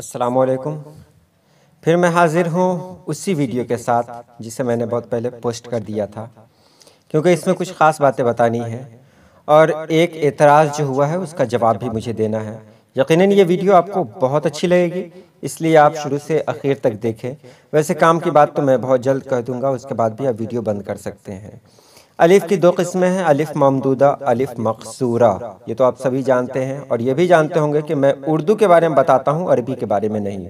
अस्सलामुअलैकुम। फिर मैं हाज़िर हूँ उसी वीडियो के साथ जिसे मैंने बहुत पहले पोस्ट कर दिया था, क्योंकि इसमें कुछ ख़ास बातें बतानी हैं और एक एतराज़ जो हुआ है उसका जवाब भी मुझे देना है। यकीनन ये वीडियो आपको बहुत अच्छी लगेगी, इसलिए आप शुरू से आखिर तक देखें। वैसे काम की बात तो मैं बहुत जल्द कह दूँगा, उसके बाद भी आप वीडियो बंद कर सकते हैं। अलिफ़ की दो किस्में हैं, अलिफ़ ममदूदा, अलिफ़ मकसूरा। ये तो आप सभी जानते हैं और ये भी जानते होंगे कि मैं उर्दू के बारे में बताता हूँ, अरबी के बारे में नहीं।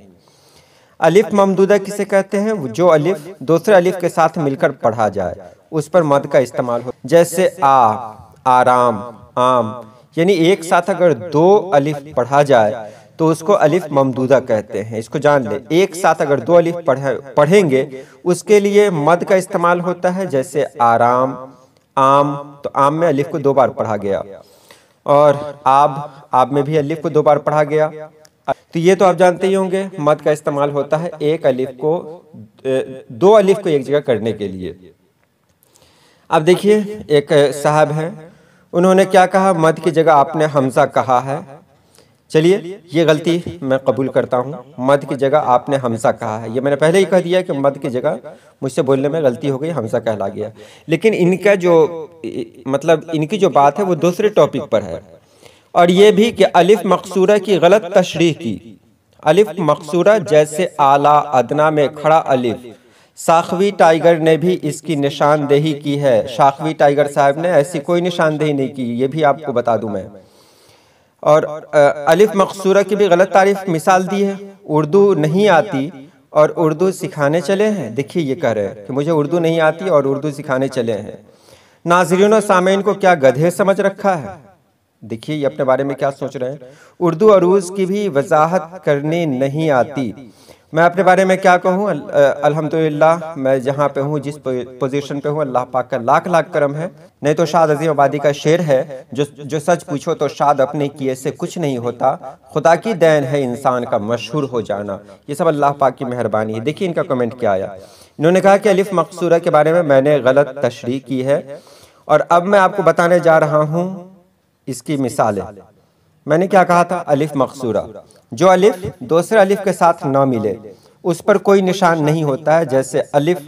अलिफ़ ममदूदा किसे कहते हैं? जो अलिफ़ दूसरे अलिफ़ के साथ मिलकर पढ़ा जाए, उस पर मद का इस्तेमाल हो, जैसे आराम, आम। यानी एक साथ अगर दो अलिफ़ पढ़ा जाए तो उसको अलिफ़ ममदूदा कहते हैं। इसको जान ले, एक साथ अगर दो अलिफ़ पढ़ेंगे उसके लिए मद का इस्तेमाल होता है, जैसे आराम, आम। तो आम में अलिफ को दो बार पढ़ा गया, और आब में भी अलिफ को दो बार पढ़ा गया। तो ये तो आप जानते ही होंगे, मद का इस्तेमाल होता है एक अलिफ को दो अलिफ को एक जगह करने के लिए। अब देखिए, एक साहब हैं, उन्होंने क्या कहा, मद की जगह आपने हमजा कहा है। चलिए, ये गलती मैं कबूल करता हूँ, मद की जगह आपने हमजा कहा है। ये मैंने पहले ही कह दिया कि मद की जगह मुझसे बोलने में गलती हो गई, हमजा कहला गया। लेकिन इनका जो इनकी जो बात है वो दूसरे टॉपिक पर है, और ये भी कि अलिफ मकसूरा की गलत तशरीह की। अलिफ मकसूरा जैसे आला अदना में खड़ा अलिफ, साखवी टाइगर ने भी इसकी निशानदेही की है। साखवी टाइगर साहब ने ऐसी कोई निशानदेही नहीं की, ये भी आपको बता दूं मैं। और अलिफ मकसूरा की भी गलत तारीफ मिसाल दी है। उर्दू नहीं आती और उर्दू सिखाने चले हैं। देखिए, ये कह रहे हैं कि मुझे उर्दू नहीं आती और उर्दू सिखाने चले हैं। नाज़रीन और सामीन को क्या गधे समझ रखा है? देखिए, ये अपने बारे में क्या सोच रहे हैं। उर्दू अरूज की भी वजाहत करनी नहीं आती। मैं अपने बारे में क्या कहूँ, अल्हम्दुलिल्लाह, मैं जहाँ पे हूँ, जिस पोजीशन पे हूँ, अल्लाह पाक का लाख लाख करम है। नहीं तो शाद अज़ीम आबादी का शेर है, जो सच पूछो तो शाद अपने किए से कुछ नहीं होता, खुदा की देन है इंसान का मशहूर हो जाना। ये सब अल्लाह पाक की मेहरबानी है। देखिए इनका कमेंट क्या आया। इन्होंने कहा कि अलिफ मकसूरा के बारे में मैंने गलत तशरीह की है, और अब मैं आपको बताने जा रहा हूँ इसकी मिसालें। मैंने क्या कहा था? अलिफ मकसूरा, जो अलिफ दूसरे अलिफ के साथ ना मिले, उस पर कोई निशान नहीं होता है, जैसे अलिफ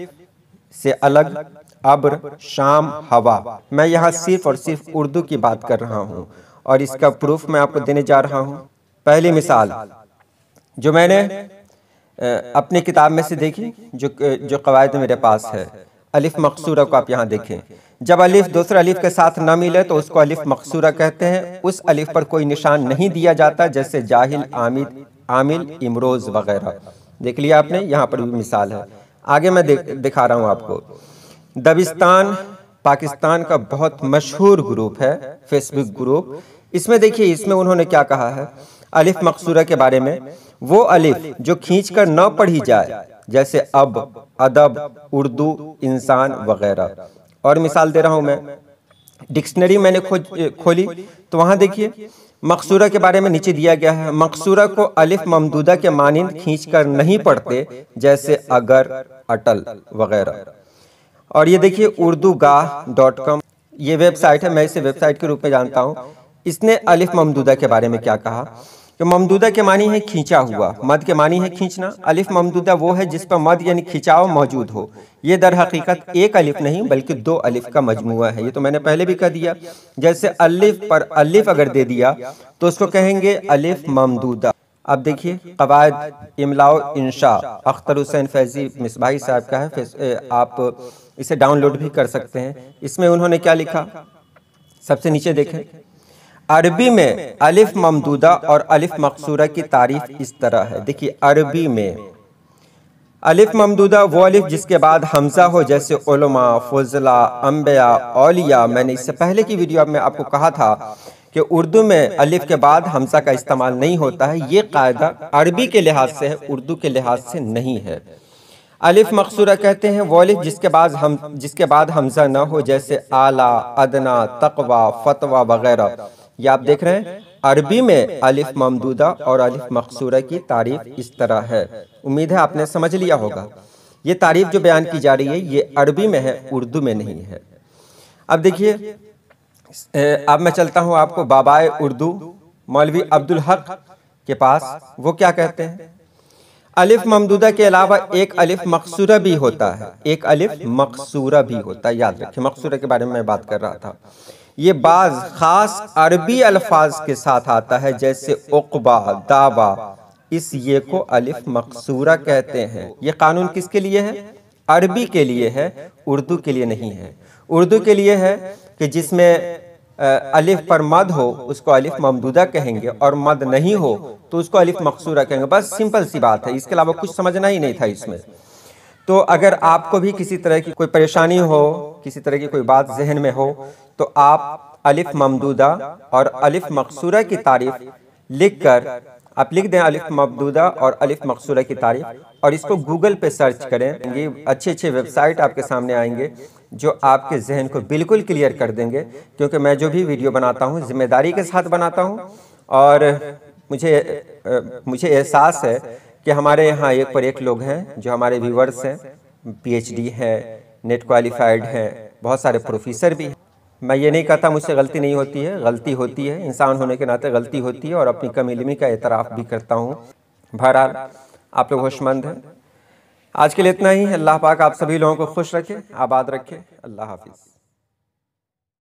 से अलग, अब्र, शाम, हवा। मैं यहाँ सिर्फ और सिर्फ उर्दू की बात कर रहा हूँ, और इसका प्रूफ मैं आपको देने जा रहा हूँ। पहली मिसाल जो मैंने अपनी किताब में से देखी, जो कवायद मेरे पास है, अलिफ मकसूरा को आप यहाँ देखें। जब अलिफ दूसरे अलिफ के साथ न मिले तो उसको अलिफ मकसूरा कहते हैं। उस अलिफ पर कोई निशान नहीं दिया जाता, जैसे जाहिल, आमिल, इमरोज वगैरह। देख लिया आपने, यहाँ पर भी मिसाल है। आगे मैं दिखा रहा हूँ आपको। दबिस्तान पाकिस्तान का बहुत मशहूर ग्रुप है, फेसबुक ग्रुप। इसमें देखिए, इसमें उन्होंने क्या कहा है अलिफ मकसूरा के बारे में। वो अलिफ जो खींचकर न पढ़ी जाए, जैसे अब, अदब, उर्दू, इंसान वगैरह। और मिसाल दे रहा हूं मैं। डिक्शनरी मैंने खोली तो वहां देखिए, मकसूरा के बारे में नीचे दिया गया है, मकसूरा को अलिफ ममदूदा के मानिंद खींचकर नहीं पढ़ते, जैसे अगर, अटल वगैरह। और ये देखिए, urduga.com, ये वेबसाइट है, मैं इसे वेबसाइट के रूप में जानता हूँ। इसने अलिफ ममदूदा के बारे में क्या कहा कि ममदूदा के मानी है खींचा हुआ, मद के मानी है खींचना। अलिफ ममदूदा वो है जिस पर मद यानी खिंचाव मौजूद हो। ये दर हकीकत एक अलिफ नहीं बल्कि दो अलिफ का मजमुआ है। ये तो मैंने पहले भी कह दिया। जैसे अलिफ पर अलिफ अगर दे दिया तो उसको कहेंगे अलिफ ममदूदा। अब देखिए, कवायद इमलाओ इंशा, अख्तर हुसैन फैजी मिसबाही साहब का है, आप इसे डाउनलोड भी कर सकते हैं। इसमें उन्होंने क्या लिखा, सबसे नीचे देखें। अरबी में अलिफ ममदूदा और अलिफ मकसूरा की तारीफ इस तरह है। देखिए, अरबी में अलिफ ममदूदा वो अलिफ जिसके बाद हमजा हो, जैसे उलमा, फुजला, अंबिया, औलिया। मैंने इससे पहले की वीडियो में आपको कहा था कि उर्दू में अलिफ के बाद हमजा का इस्तेमाल नहीं होता है। ये कायदा अरबी के लिहाज से है, उर्दू के लिहाज से नहीं है। अलिफ मकसूरा कहते हैं वो अलिफ जिसके बाद हमजा न हो, जैसे आला, अदना, तकवा, फतवा वगैरह। ये आप देख रहे हैं, अरबी में अलिफ ममदूदा और अलिफ मकसूरा की तारीफ इस तरह है। उम्मीद है आपने समझ लिया होगा। ये तारीफ जो बयान की जा रही है ये अरबी में है, उर्दू में नहीं है। अब देखिए, अब मैं चलता हूँ आपको बाबाए उर्दू मौलवी अब्दुल हक के पास, वो क्या कहते हैं? अलिफ ममदूदा के अलावा एक अलिफ मकसूरा भी होता है, एक अलिफ मकसूरा भी होता है, याद रखिए। मकसूरा के बारे में मैं बात कर रहा था। ये बाज खास अरबी अल्फाज के साथ आता है, जैसे उक़बा, दावा। इस ये को अलिफ मकसूरा कहते हैं। ये कानून किसके लिए है? अरबी के लिए है, उर्दू के लिए नहीं है। उर्दू के लिए है कि जिसमें अलिफ पर मद हो उसको अलिफ ममदूदा कहेंगे, और मद नहीं हो तो उसको अलिफ मकसूरा कहेंगे। बस सिंपल सी बात है, इसके अलावा कुछ समझना ही नहीं था इसमें। तो अगर आपको भी किसी तरह की कोई परेशानी हो, किसी तरह की कोई बात जहन में हो, तो आप अलिफ ममदूदा और अलिफ मकसूरा की तारीफ लिखकर आप लिख दें अलिफ ममदूदा और अलिफ मकसूरा की तारीफ, और इसको गूगल पे सर्च करें। ये अच्छे अच्छे वेबसाइट आपके सामने आएंगे जो आपके जहन को बिल्कुल क्लियर कर देंगे। क्योंकि मैं जो भी वीडियो बनाता हूँ जिम्मेदारी के साथ बनाता हूँ, और मुझे एहसास है कि हमारे यहाँ एक पर एक लोग हैं जो हमारे व्यूवर्स हैं, PhD है, नेट क्वालिफाइड हैं, बहुत सारे प्रोफेसर भी हैं। मैं ये नहीं कहता मुझसे गलती नहीं होती है, गलती होती है, इंसान होने के नाते गलती होती है, और अपनी कमी इल्मी का एतराफ़ भी करता हूँ। बहरहाल आप लोग होशमंद हैं। आज के लिए इतना ही। अल्लाह पाक आप सभी लोगों को खुश रखे, आबाद रखे। अल्लाह हाफिज़।